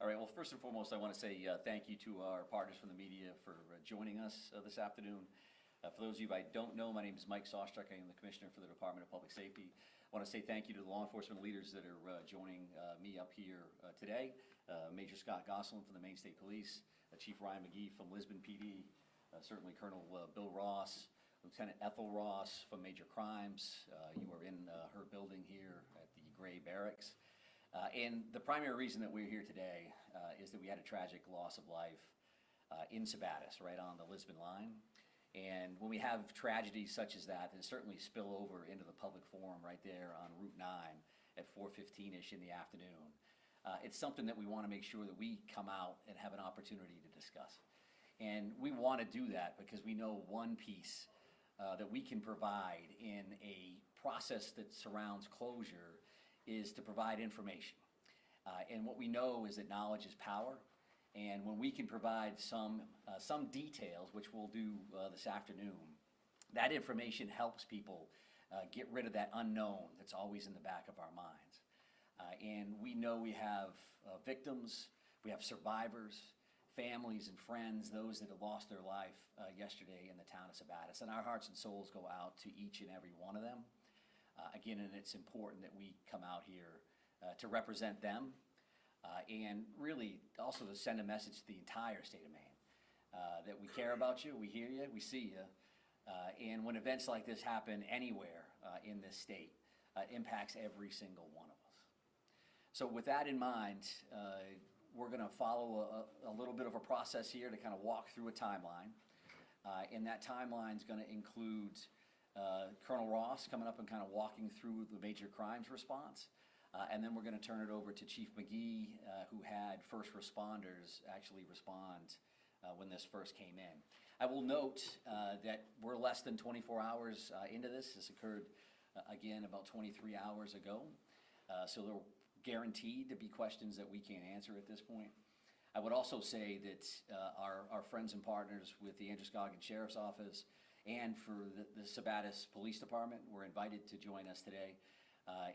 All right, well, first and foremost, I want to say thank you to our partners from the media for joining us this afternoon. For those of you I don't know, my name is Mike Sostruck. I am the Commissioner for the Department of Public Safety. I want to say thank you to the law enforcement leaders that are joining me up here today. Major Scott Gosselin from the Maine State Police, Chief Ryan McGee from Lisbon PD, certainly Colonel Bill Ross, Lieutenant Ethel Ross from Major Crimes. You are in her building here at the Gray Barracks. And the primary reason that we're here today is that we had a tragic loss of life in Sabattus, right on the Lisbon line. And when we have tragedies such as that certainly spill over into the public forum right there on Route 9 at 4:15-ish in the afternoon. It's something that we want to make sure that we come out and have an opportunity to discuss. And we want to do that because we know one piece that we can provide in a process that surrounds closure is to provide information. And what we know is that knowledge is power. And when we can provide some details, which we'll do this afternoon, that information helps people get rid of that unknown that's always in the back of our minds. And we know we have victims, we have survivors, families and friends, those that have lost their life yesterday in the town of Sabattus. And our hearts and souls go out to each and every one of them. Again, and it's important that we come out here to represent them and really also to send a message to the entire state of Maine that we care about you, we hear you, we see you. And when events like this happen anywhere in this state, it impacts every single one of us. So with that in mind, we're going to follow a little bit of a process here to kind of walk through a timeline. And that timeline is going to include Colonel Ross coming up and kind of walking through the major crimes response. And then we're going to turn it over to Chief McGee, who had first responders actually respond when this first came in. I will note that we're less than 24 hours into this. This occurred, again, about 23 hours ago. So there are guaranteed to be questions that we can't answer at this point. I would also say that our friends and partners with the Androscoggin Sheriff's Office and for the Sabattus Police Department were invited to join us today,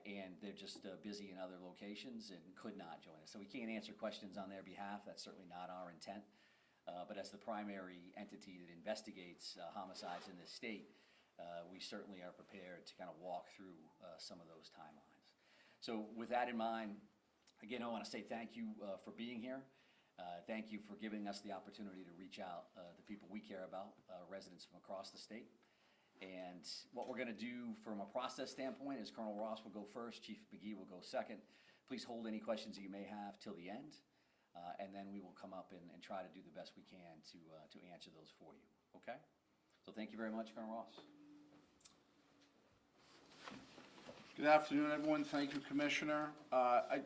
and they're just busy in other locations and could not join us. So we can't answer questions on their behalf. That's certainly not our intent. But as the primary entity that investigates homicides in this state, we certainly are prepared to kind of walk through some of those timelines. So with that in mind, again, I want to say thank you for being here. Thank you for giving us the opportunity to reach out to people we care about, residents from across the state. And what we're going to do from a process standpoint is Colonel Ross will go first, Chief McGee will go second. Please hold any questions that you may have till the end, and then we will come up and try to do the best we can to answer those for you, okay? So thank you very much, Colonel Ross. Good afternoon, everyone. Thank you, Commissioner. I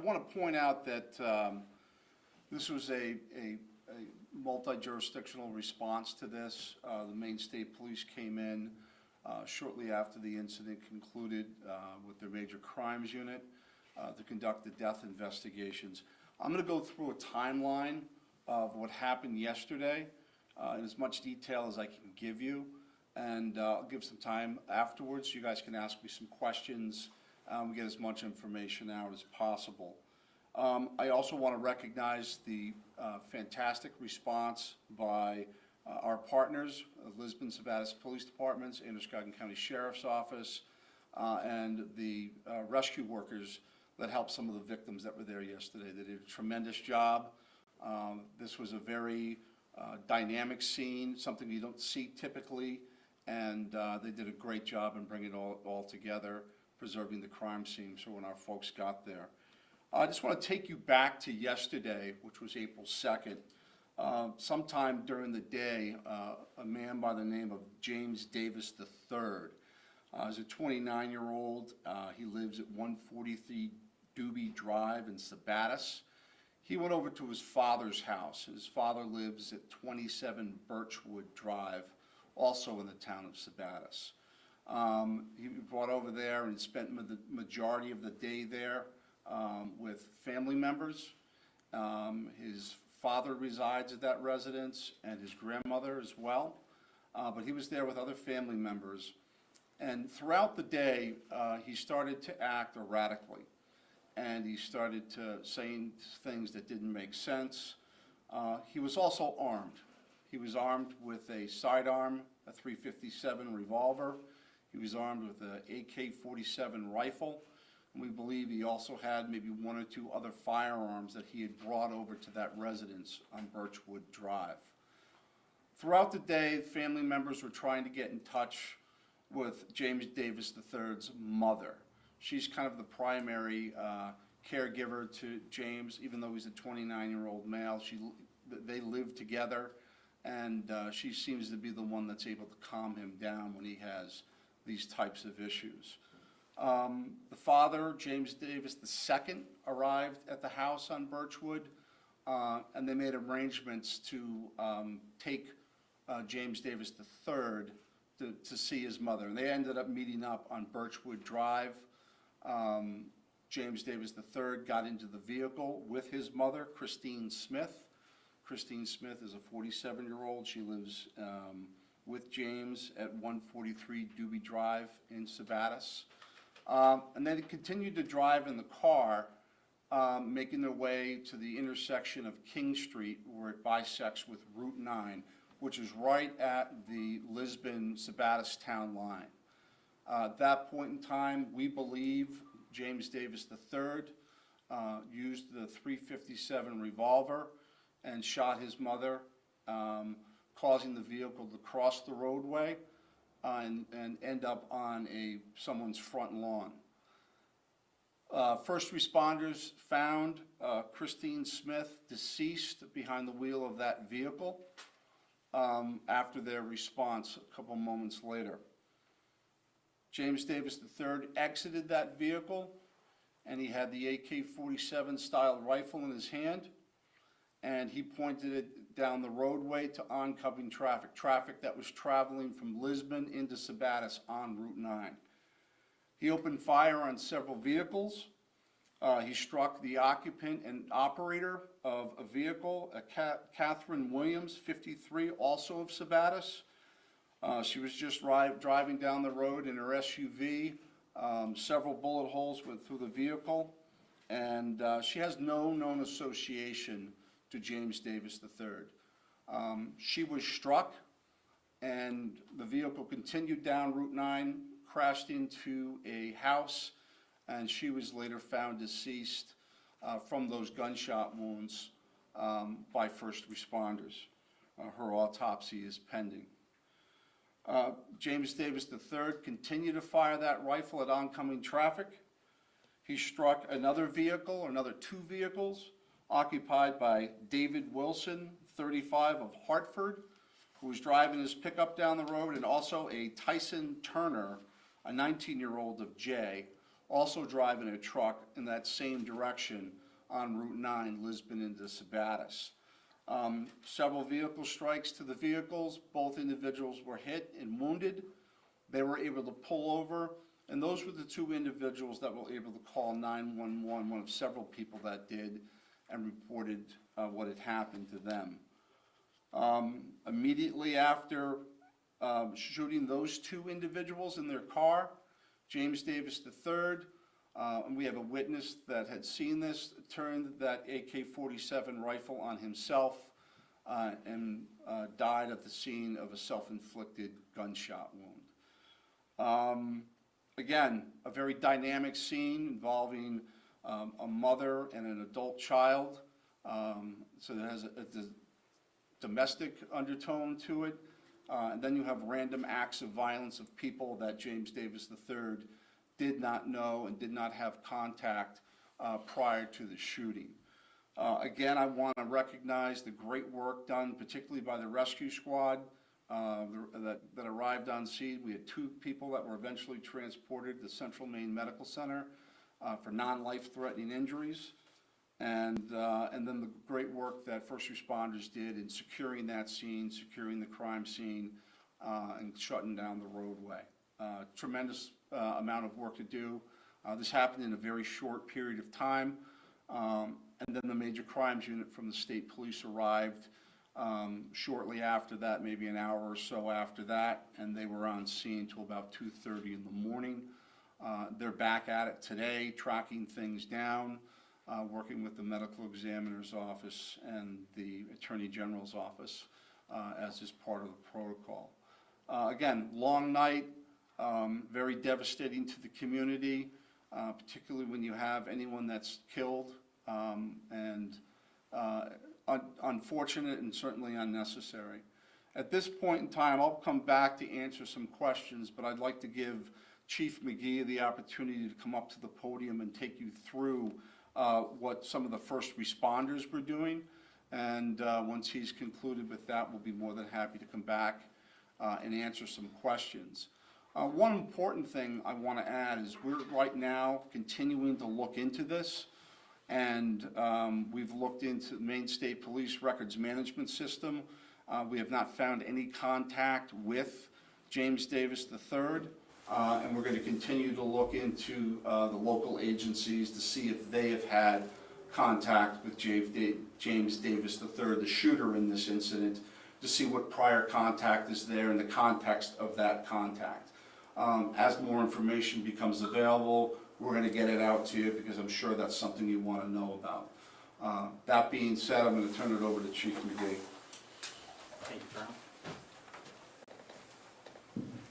want to point out that this was a multi-jurisdictional response to this. The Maine State Police came in shortly after the incident concluded with their major crimes unit to conduct the death investigations. I'm going to go through a timeline of what happened yesterday in as much detail as I can give you, and I'll give some time afterwards. You guys can ask me some questions. We get as much information out as possible. I also want to recognize the fantastic response by our partners, Lisbon Sabattus Police Departments, Androscoggin County Sheriff's Office, and the rescue workers that helped some of the victims that were there yesterday. They did a tremendous job. This was a very dynamic scene, something you don't see typically, and they did a great job in bringing it all together, preserving the crime scene so when our folks got there. I just want to take you back to yesterday, which was April 2nd. Sometime during the day, a man by the name of James Davis III, he's a 29-year-old. He lives at 143 Doobie Drive in Sabattus. He went over to his father's house. His father lives at 27 Birchwood Drive, also in the town of Sabattus. He brought over there and spent the majority of the day there with family members. His father resides at that residence and his grandmother as well, but he was there with other family members. And throughout the day, he started to act erratically. and he started saying things that didn't make sense. He was also armed. He was armed with a sidearm, a .357 revolver. He was armed with an AK-47 rifle. And we believe he also had maybe one or two other firearms that he had brought over to that residence on Birchwood Drive. Throughout the day, family members were trying to get in touch with James Davis III's mother. She's kind of the primary caregiver to James, even though he's a 29-year-old male. They live together, and she seems to be the one that's able to calm him down when he has these types of issues. The father, James Davis II, arrived at the house on Birchwood, and they made arrangements to take James Davis III to see his mother. And they ended up meeting up on Birchwood Drive. James Davis III got into the vehicle with his mother, Christine Smith. Christine Smith is a 47-year-old. She lives with James at 143 Doobie Drive in Sabattus. And they continued to drive in the car, making their way to the intersection of King Street, where it bisects with Route 9, which is right at the Lisbon-Sabattus town line. At that point in time, we believe James Davis III used the .357 revolver and shot his mother, causing the vehicle to cross the roadway and end up on someone's front lawn. First responders found Christine Smith deceased behind the wheel of that vehicle after their response a couple moments later. James Davis III exited that vehicle, and he had the AK-47 style rifle in his hand, and he pointed it down the roadway to oncoming traffic that was traveling from Lisbon into Sabattus on Route 9. He opened fire on several vehicles. He struck the occupant and operator of a vehicle, Catherine Williams, 53, also of Sabattus. She was just driving down the road in her SUV. Several bullet holes went through the vehicle, and she has no known association to James Davis III. She was struck, and the vehicle continued down Route 9, crashed into a house, and she was later found deceased from those gunshot wounds by first responders. Her autopsy is pending. James Davis III continued to fire that rifle at oncoming traffic. He struck another vehicle, another two vehicles, occupied by David Wilson, 35, of Hartford, who was driving his pickup down the road, and also a Tyson Turner, a 19-year-old of Jay, also driving a truck in that same direction on Route 9, Lisbon into Sabattus. Several vehicle strikes to the vehicles. Both individuals were hit and wounded. They were able to pull over, and those were the two individuals that were able to call 911, one of several people that did, and reported what had happened to them. Immediately after shooting those two individuals in their car, James Davis III, and we have a witness that had seen this, turned that AK-47 rifle on himself and died at the scene of a self-inflicted gunshot wound. Again, a very dynamic scene involving a mother and an adult child, so it has a domestic undertone to it. And then you have random acts of violence of people that James Davis III did not know and did not have contact prior to the shooting. Again, I want to recognize the great work done, particularly by the rescue squad that arrived on scene. We had two people that were eventually transported to Central Maine Medical Center for non-life-threatening injuries. And then the great work that first responders did in securing that scene, securing the crime scene, and shutting down the roadway. Tremendous amount of work to do. This happened in a very short period of time. And then the major crimes unit from the state police arrived shortly after that, maybe an hour or so after that, and they were on scene till about 2:30 in the morning. They're back at it today, tracking things down, working with the medical examiner's office and the attorney general's office as is part of the protocol. Again, long night, very devastating to the community, particularly when you have anyone that's killed, and unfortunate and certainly unnecessary. At this point in time, I'll come back to answer some questions, but I'd like to give Chief McGee the opportunity to come up to the podium and take you through what some of the first responders were doing. And once he's concluded with that, we'll be more than happy to come back and answer some questions. One important thing I want to add is we're right now continuing to look into this, and we've looked into the Maine State Police Records Management System. We have not found any contact with James Davis III, and we're going to continue to look into the local agencies to see if they have had contact with James Davis III, the shooter in this incident, to see what prior contact is there in the context of that contact. As more information becomes available, we're going to get it out to you because I'm sure that's something you want to know about. That being said, I'm going to turn it over to Chief McGee. Thank you, Colonel.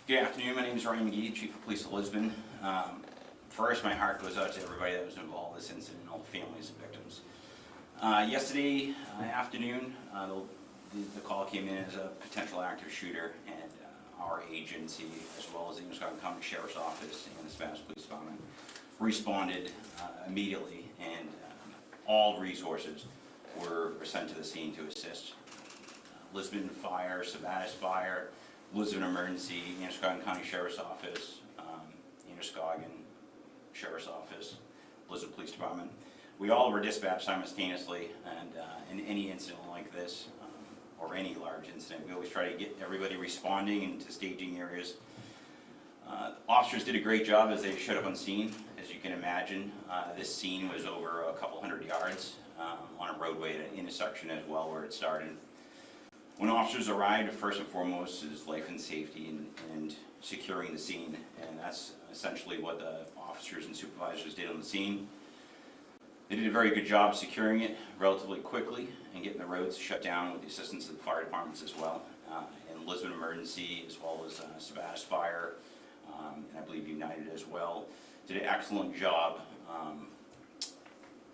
Good afternoon, my name is Ryan McGee, Chief of Police of Lisbon. First, my heart goes out to everybody that was involved in this incident, all the families and victims. Yesterday afternoon, the call came in as a potential active shooter, and our agency, as well as the Muscogee County Sheriff's Office and the Sabattus Police Department, responded immediately, and all resources were sent to the scene to assist. Lisbon Fire, Sabattus Fire, Lisbon Emergency, Muscogee County Sheriff's Office, Muscogee Sheriff's Office, Lisbon Police Department. We all were dispatched simultaneously, and in any incident like this, or any large incident, we always try to get everybody responding into staging areas. Officers did a great job as they showed up on scene. As you can imagine, this scene was over a couple hundred yards on a roadway at an intersection as well where it started. When officers arrived, first and foremost is life and safety and securing the scene, and that's essentially what the officers and supervisors did on the scene. They did a very good job securing it relatively quickly and getting the roads shut down with the assistance of the fire departments as well. And Lisbon Emergency, as well as Sabattus Fire, and I believe United as well, did an excellent job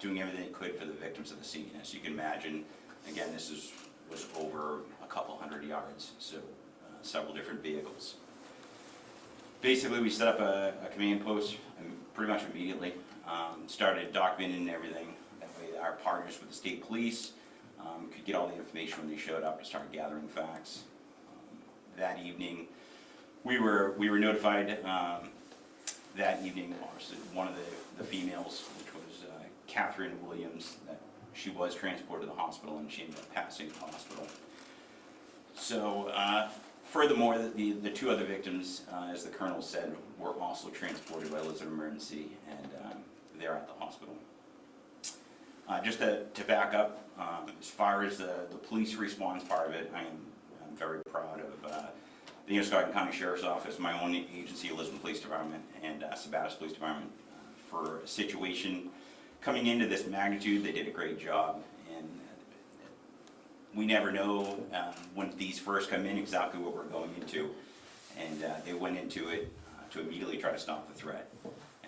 doing everything they could for the victims of the scene. As you can imagine, again, this was over a couple hundred yards, so several different vehicles. Basically, we set up a command post pretty much immediately. Started documenting everything. That way our partners with the state police could get all the information when they showed up to start gathering facts. That evening, we were notified that evening, obviously, one of the females, which was Catherine Williams, that she was transported to the hospital and she ended up passing the hospital. So furthermore, the two other victims, as the colonel said, were also transported by Lisbon Emergency, and they're at the hospital. Just to back up, as far as the police response part of it, I'm very proud of the Muscogee County Sheriff's Office, my own agency, Lisbon Police Department, and Sabattus Police Department. For a situation coming into this magnitude, they did a great job, and we never know when these first come in exactly what we're going into, and they went into it to immediately try to stop the threat.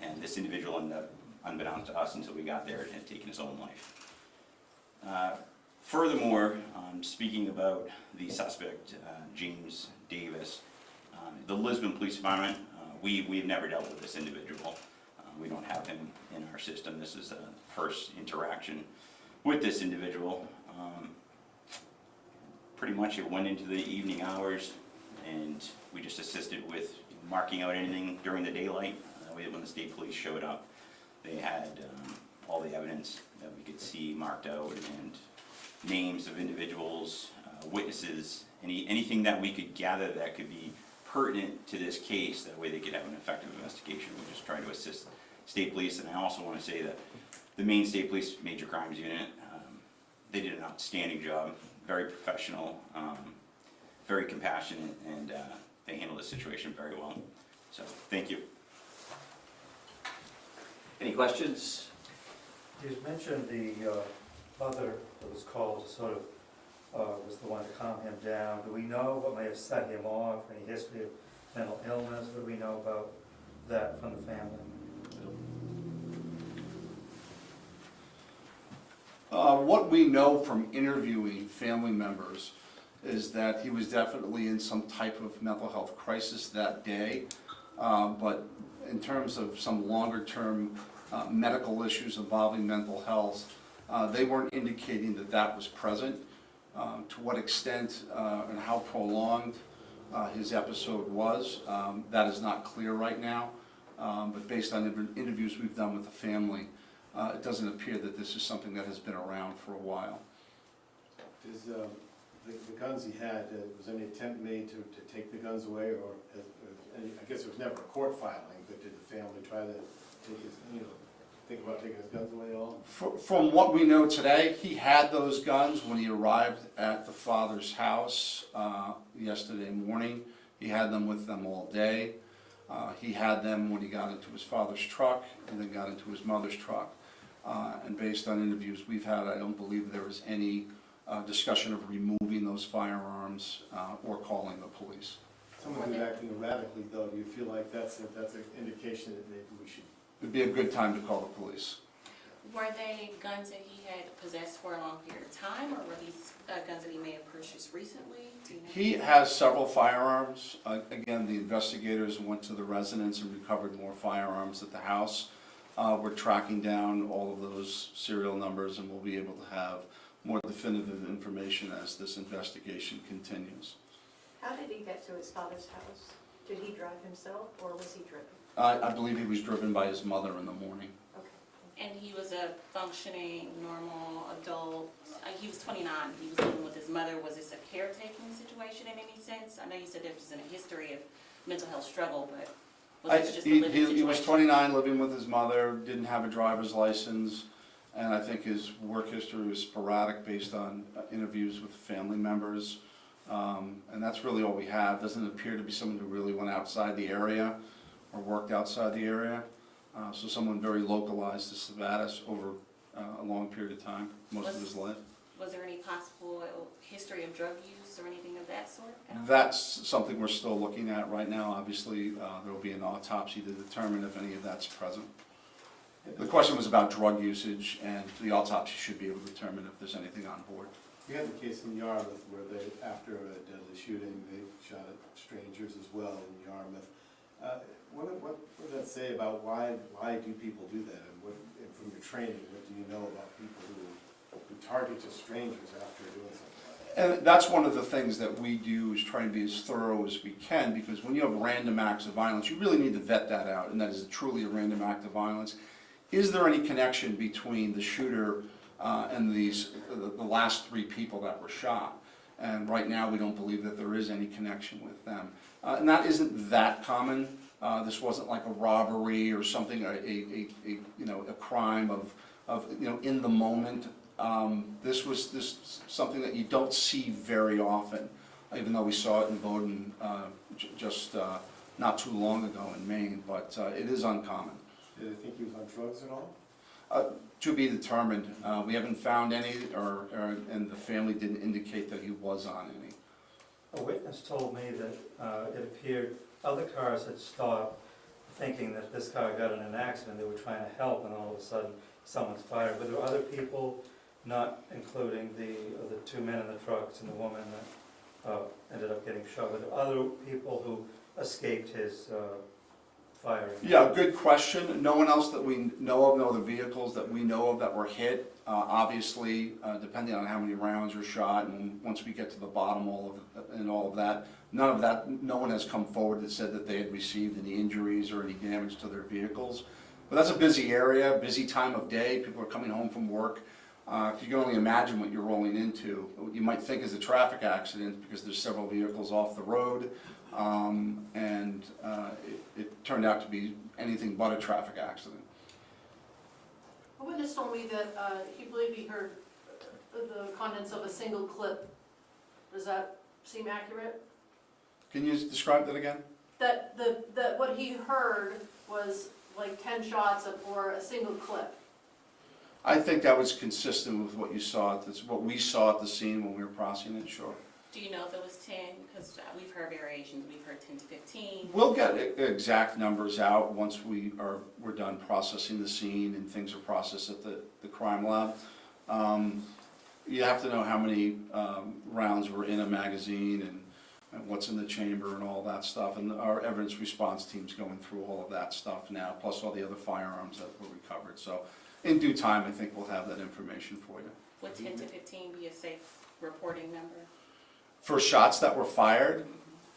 And this individual ended up, unbeknownst to us until we got there, had taken his own life. Furthermore, speaking about the suspect, James Davis, the Lisbon Police Department, we've never dealt with this individual. We don't have him in our system. This is the first interaction with this individual. Pretty much it went into the evening hours, and we just assisted with marking out anything during the daylight. When the state police showed up, they had all the evidence that we could see marked out, and names of individuals, witnesses, anything that we could gather that could be pertinent to this case. That way they could have an effective investigation. We just try to assist state police. And I also want to say that the Maine State Police Major Crimes Unit, they did an outstanding job, very professional, very compassionate, and they handled the situation very well. So, thank you. Any questions? You mentioned the mother that was called to sort of, was the one to calm him down. Do we know what may have set him off, any history of mental illness? What do we know about that from the family? What we know from interviewing family members is that he was definitely in some type of mental health crisis that day. But in terms of some longer-term medical issues involving mental health, they weren't indicating that that was present. To what extent and how prolonged his episode was, that is not clear right now. But based on interviews we've done with the family, it doesn't appear that this is something that has been around for a while. Does, the guns he had, was any attempt made to take the guns away, or, I guess there was never a court filing, but did the family try to take his, think about taking his guns away at all? From what we know today, he had those guns when he arrived at the father's house yesterday morning. He had them with them all day. He had them when he got into his father's truck and then got into his mother's truck. And based on interviews we've had, I don't believe there was any discussion of removing those firearms or calling the police. Someone who's acting erratically, though, do you feel like that's an indication that maybe we should? It'd be a good time to call the police. Were they guns that he had possessed for a long period of time, or were these guns that he may have purchased recently? Do you know? He has several firearms. Again, the investigators went to the residence and recovered more firearms at the house. We're tracking down all of those serial numbers, and we'll be able to have more definitive information as this investigation continues. How did he get to his father's house? Did he drive himself, or was he driven? I believe he was driven by his mother in the morning. Okay. And he was a functioning, normal adult. He was 29. He was living with his mother. Was this a caretaking situation in any sense? I know you said there wasn't a history of mental health struggle, but was this just a living situation? He was 29, living with his mother, didn't have a driver's license, and I think his work history was sporadic based on interviews with family members. And that's really all we have. Doesn't appear to be someone who really went outside the area or worked outside the area. So someone very localized to Sabattus over a long period of time, most of his life. Was there any possible history of drug use or anything of that sort? That's something we're still looking at right now. Obviously, there will be an autopsy to determine if any of that's present. The question was about drug usage, and the autopsy should be able to determine if there's anything on board. We had the case in Yarmouth where they, after a deadly shooting, they shot at strangers as well in Yarmouth. What does that say about why do people do that? And from your training, what do you know about people who target just strangers after doing something like that? And that's one of the things that we do, is try and be as thorough as we can, because when you have random acts of violence, you really need to vet that out, and that is truly a random act of violence. Is there any connection between the shooter and the last 3 people that were shot? And right now, we don't believe that there is any connection with them. And that isn't that common. This wasn't like a robbery or something, a crime of in the moment. This was something that you don't see very often, even though we saw it in Bowdoin just not too long ago in Maine, but it is uncommon. Did they think he was on drugs at all? To be determined. We haven't found any, and the family didn't indicate that he was on any. A witness told me that it appeared other cars had stopped thinking that this car got in an accident. They were trying to help, and all of a sudden someone's fired. But there were other people, not including the 2 men in the trucks and the woman that ended up getting shot. But there were other people who escaped his firing. Yeah, good question. No one else that we know of, no other vehicles that we know of that were hit. Obviously, depending on how many rounds are shot, and once we get to the bottom all of that, no one has come forward that said that they had received any injuries or any damage to their vehicles. But that's a busy area, busy time of day. People are coming home from work. You can only imagine what you're rolling into. What you might think is a traffic accident because there's several vehicles off the road, and it turned out to be anything but a traffic accident. A witness told me that he believed he heard the contents of a single clip. Does that seem accurate? Can you describe that again? That what he heard was like 10 shots or a single clip? I think that was consistent with what you saw at this, what we saw at the scene when we were processing it, sure. Do you know if it was 10? Because we've heard variations, we've heard 10 to 15. We'll get exact numbers out once we're done processing the scene and things are processed at the crime lab. You have to know how many rounds were in a magazine and what's in the chamber and all that stuff. And our evidence response team's going through all of that stuff now, plus all the other firearms that were recovered. So in due time, I think we'll have that information for you. Would 10 to 15 be a safe reporting number? For shots that were fired,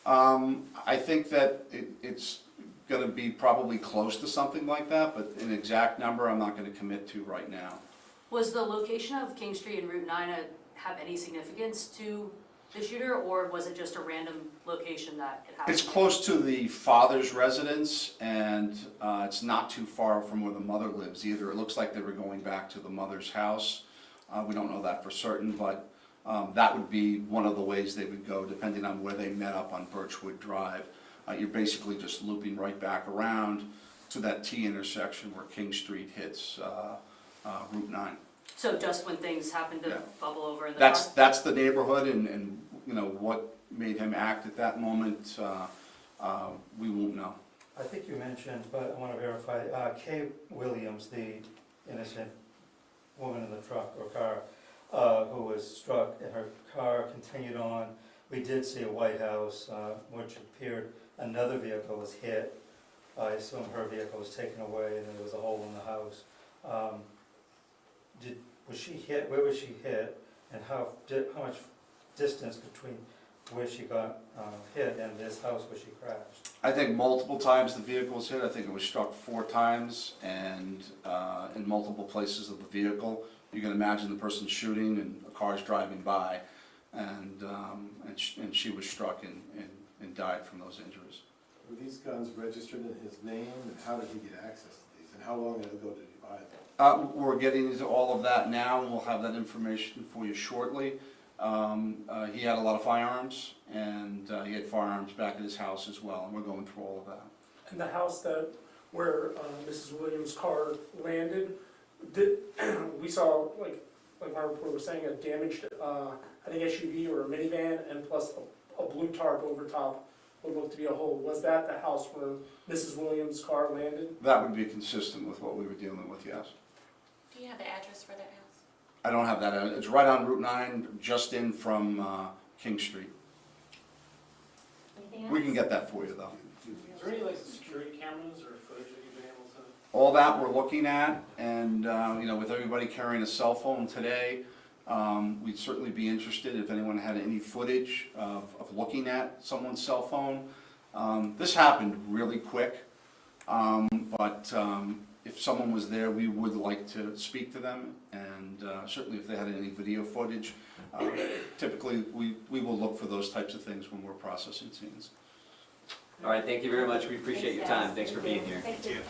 I think that it's gonna be probably close to something like that, but an exact number I'm not gonna commit to right now. Was the location of King Street and Route 9 have any significance to the shooter, or was it just a random location that it happened? It's close to the father's residence, and it's not too far from where the mother lives either. It looks like they were going back to the mother's house. We don't know that for certain, but that would be one of the ways they would go, depending on where they met up on Birchwood Drive. You're basically just looping right back around to that T intersection where King Street hits Route 9. So just when things happen to Yeah. bubble over in the car? That's the neighborhood, and you know, what made him act at that moment, we won't know. I think you mentioned, but I want to verify, Kay Williams, the innocent woman in the truck or car, who was struck, and her car continued on. We did see a White House, which appeared another vehicle was hit. I assume her vehicle was taken away, and there was a hole in the house. Was she hit, where was she hit, and how much distance between where she got hit and this house where she crashed? I think multiple times the vehicle was hit. I think it was struck 4 times, and in multiple places of the vehicle. You can imagine the person shooting and a car's driving by, and she was struck and died from those injuries. Were these guns registered in his name, and how did he get access to these, and how long ago did he buy them? We're getting into all of that now, and we'll have that information for you shortly. He had a lot of firearms, and he had firearms back at his house as well, and we're going through all of that. And the house where Mrs. Williams' car landed, we saw, like my reporter was saying, a damaged, I think SUV or a minivan, and plus a blue tarp over top what looked to be a hole. Was that the house where Mrs. Williams' car landed? That would be consistent with what we were dealing with, yes. Do you have the address for that house? I don't have that. It's right on Route 9, just in from King Street. Anything else? We can get that for you, though. Is there any like security cameras or footage that you've been able to? All that we're looking at, and you know, with everybody carrying a cell phone today, we'd certainly be interested if anyone had any footage of looking at someone's cell phone. This happened really quick, but if someone was there, we would like to speak to them, and certainly if they had any video footage. Typically, we will look for those types of things when we're processing scenes. All right, thank you very much. We appreciate your time. Thanks for being here. Thank you.